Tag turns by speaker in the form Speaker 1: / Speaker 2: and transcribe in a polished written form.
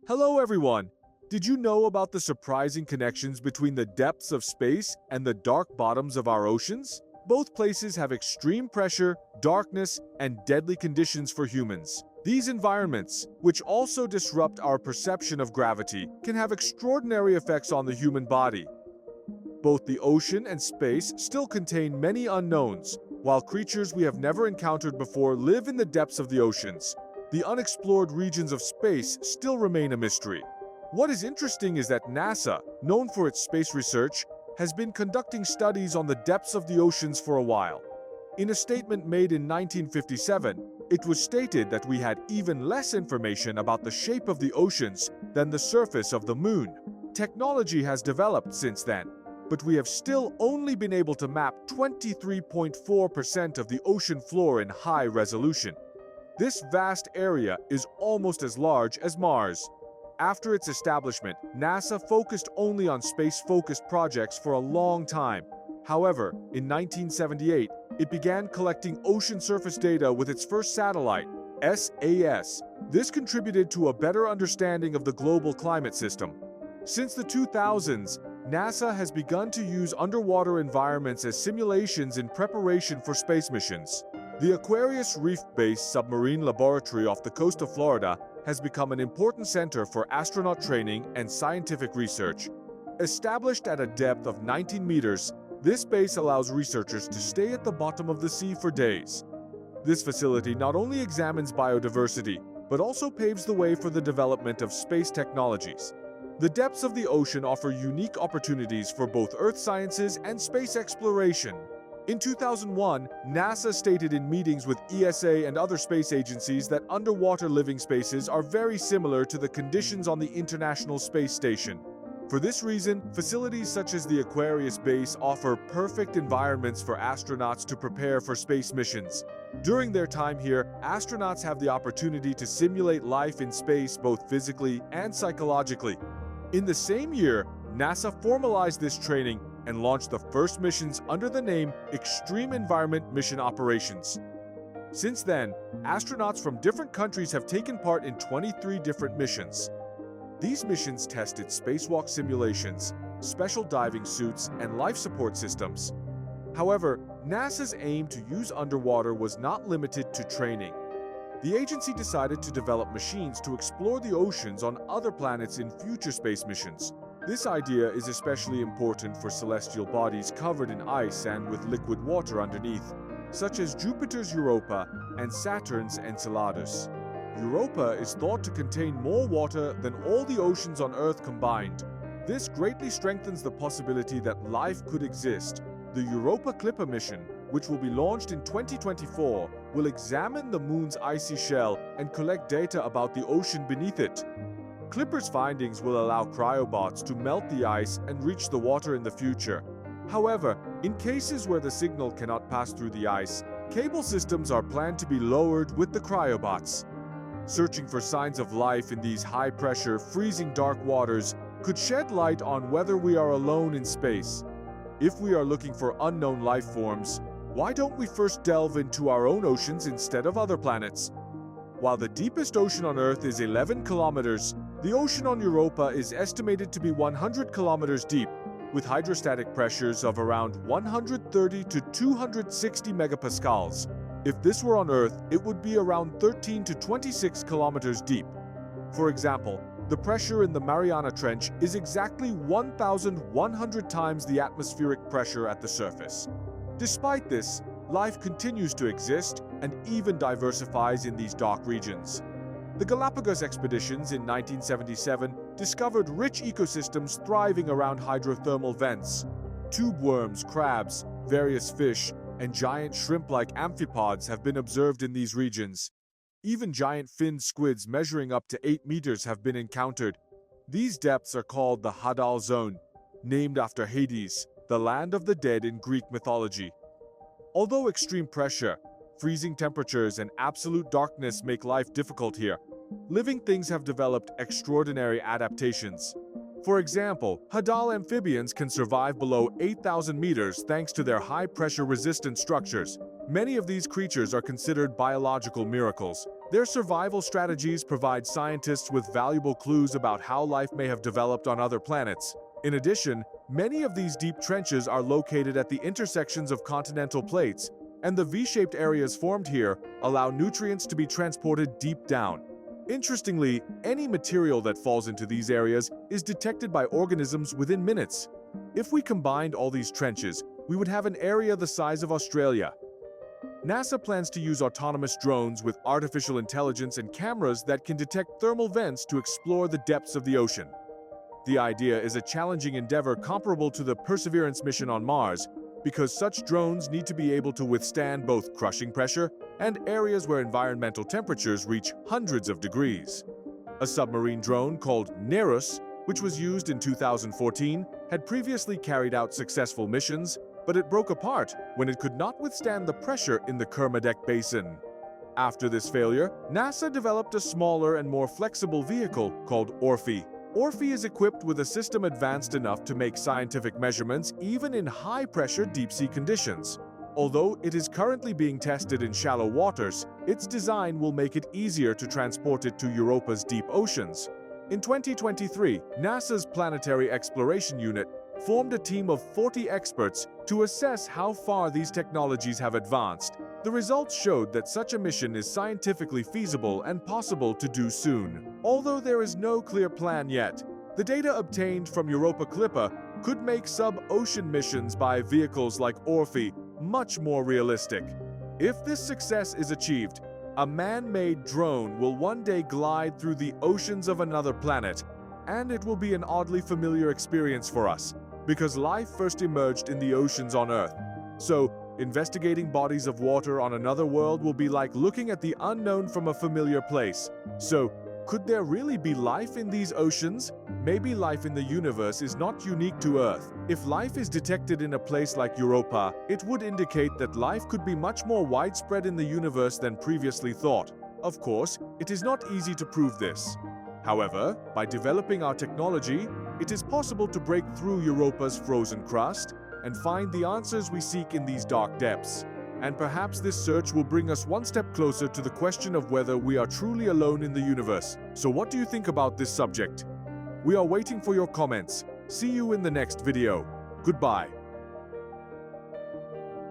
Speaker 1: Hello everyone! Did you know about the surprising connections between the depths of space and the dark bottoms of our oceans? Both places have extreme pressure, darkness, and deadly conditions for humans. These environments, which also disrupt our perception of gravity, can have extraordinary effects on the human body. Both the ocean and space still contain many unknowns, while creatures we have never encountered before live in the depths of the oceans. The unexplored regions of space still remain a mystery. What is interesting is that NASA, known for its space research, has been conducting studies on the depths of the oceans for a while. In a statement made in 1957, it was stated that we had even less information about the shape of the oceans than the surface of the moon. Technology has developed since then, but we have still only been able to map 23.4% of the ocean floor in high resolution. This vast area is almost as large as Mars. After its establishment, NASA focused only on space-focused projects for a long time. However, in 1978, it began collecting ocean surface data with its first satellite, SAS. This contributed to a better understanding of the global climate system. Since the 2000s, NASA has begun to use underwater environments as simulations in preparation for space missions. The Aquarius Base submarine laboratory off the coast of Florida has become an important center for astronaut training and scientific research. Established at a depth of 19 meters, this base allows researchers to stay at the bottom of the sea for days. This facility not only examines biodiversity, but also paves the way for the development of space technologies. The depths of the ocean offer unique opportunities for both Earth sciences and space exploration. In 2001, NASA stated in meetings with ESA and other space agencies that underwater living spaces are very similar to the conditions on the International Space Station. For this reason, facilities such as the Aquarius Base offer perfect environments for astronauts to prepare for space missions. During their time here, astronauts have the opportunity to simulate life in space both physically and psychologically. In the same year, NASA formalized this training and launched the first missions under the name Extreme Environment Mission Operations. Since then, astronauts from different countries have taken part in 23 different missions. These missions tested spacewalk simulations, special diving suits, and life support systems. However, NASA's aim to use underwater was not limited to training. The agency decided to develop machines to explore the oceans on other planets in future space missions. This idea is especially important for celestial bodies covered in ice and with liquid water underneath, such as Jupiter's Europa and Saturn's Enceladus. Europa is thought to contain more water than all the oceans on Earth combined. This greatly strengthens the possibility that life could exist. The Europa Clipper mission, which will be launched in 2024, will examine the Moon's icy shell and collect data about the ocean beneath it. Clipper's findings will allow cryobots to melt the ice and reach the water in the future. However, in cases where the signal cannot pass through the ice, cable systems are planned to be lowered with the cryobots. Searching for signs of life in these high-pressure, freezing dark waters could shed light on whether we are alone in space. If we are looking for unknown life forms, why don't we first delve into our own oceans instead of other planets? While the deepest ocean on Earth is 11 kilometers, the ocean on Europa is estimated to be 100 kilometers deep, with hydrostatic pressures of around 130 to 260 megapascals. If this were on Earth, it would be around 13 to 26 kilometers deep. For example, the pressure in the Mariana Trench is exactly 1,100 times the atmospheric pressure at the surface. Despite this, life continues to exist and even diversifies in these dark regions. The Galapagos expeditions in 1977 discovered rich ecosystems thriving around hydrothermal vents. Tube worms, crabs, various fish, and giant shrimp-like amphipods have been observed in these regions. Even giant finned squids measuring up to 8 meters have been encountered. These depths are called the Hadal Zone, named after Hades, the land of the dead in Greek mythology. Although extreme pressure, freezing temperatures, and absolute darkness make life difficult here, living things have developed extraordinary adaptations. For example, Hadal amphibians can survive below 8,000 meters thanks to their high-pressure resistant structures. Many of these creatures are considered biological miracles. Their survival strategies provide scientists with valuable clues about how life may have developed on other planets. In addition, many of these deep trenches are located at the intersections of continental plates, and the V-shaped areas formed here allow nutrients to be transported deep down. Interestingly, any material that falls into these areas is detected by organisms within minutes. If we combined all these trenches, we would have an area the size of Australia. NASA plans to use autonomous drones with artificial intelligence and cameras that can detect thermal vents to explore the depths of the ocean. The idea is a challenging endeavor comparable to the Perseverance mission on Mars, because such drones need to be able to withstand both crushing pressure and areas where environmental temperatures reach hundreds of degrees. A submarine drone called Nereus, which was used in 2014, had previously carried out successful missions, but it broke apart when it could not withstand the pressure in the Kermadec Basin. After this failure, NASA developed a smaller and more flexible vehicle called Orphe. Orphe is equipped with a system advanced enough to make scientific measurements even in high-pressure deep-sea conditions. Although it is currently being tested in shallow waters, its design will make it easier to transport it to Europa's deep oceans. In 2023, NASA's Planetary Exploration Unit formed a team of 40 experts to assess how far these technologies have advanced. The results showed that such a mission is scientifically feasible and possible to do soon. Although there is no clear plan yet, the data obtained from Europa Clipper could make sub-ocean missions by vehicles like Orphe much more realistic. If this success is achieved, a man-made drone will one day glide through the oceans of another planet, and it will be an oddly familiar experience for us, because life first emerged in the oceans on Earth. So, investigating bodies of water on another world will be like looking at the unknown from a familiar place. So, could there really be life in these oceans? Maybe life in the universe is not unique to Earth. If life is detected in a place like Europa, it would indicate that life could be much more widespread in the universe than previously thought. Of course, it is not easy to prove this. However, by developing our technology, it is possible to break through Europa's frozen crust and find the answers we seek in these dark depths. And perhaps this search will bring us one step closer to the question of whether we are truly alone in the universe. So what do you think about this subject? We are waiting for your comments. See you in the next video. Goodbye.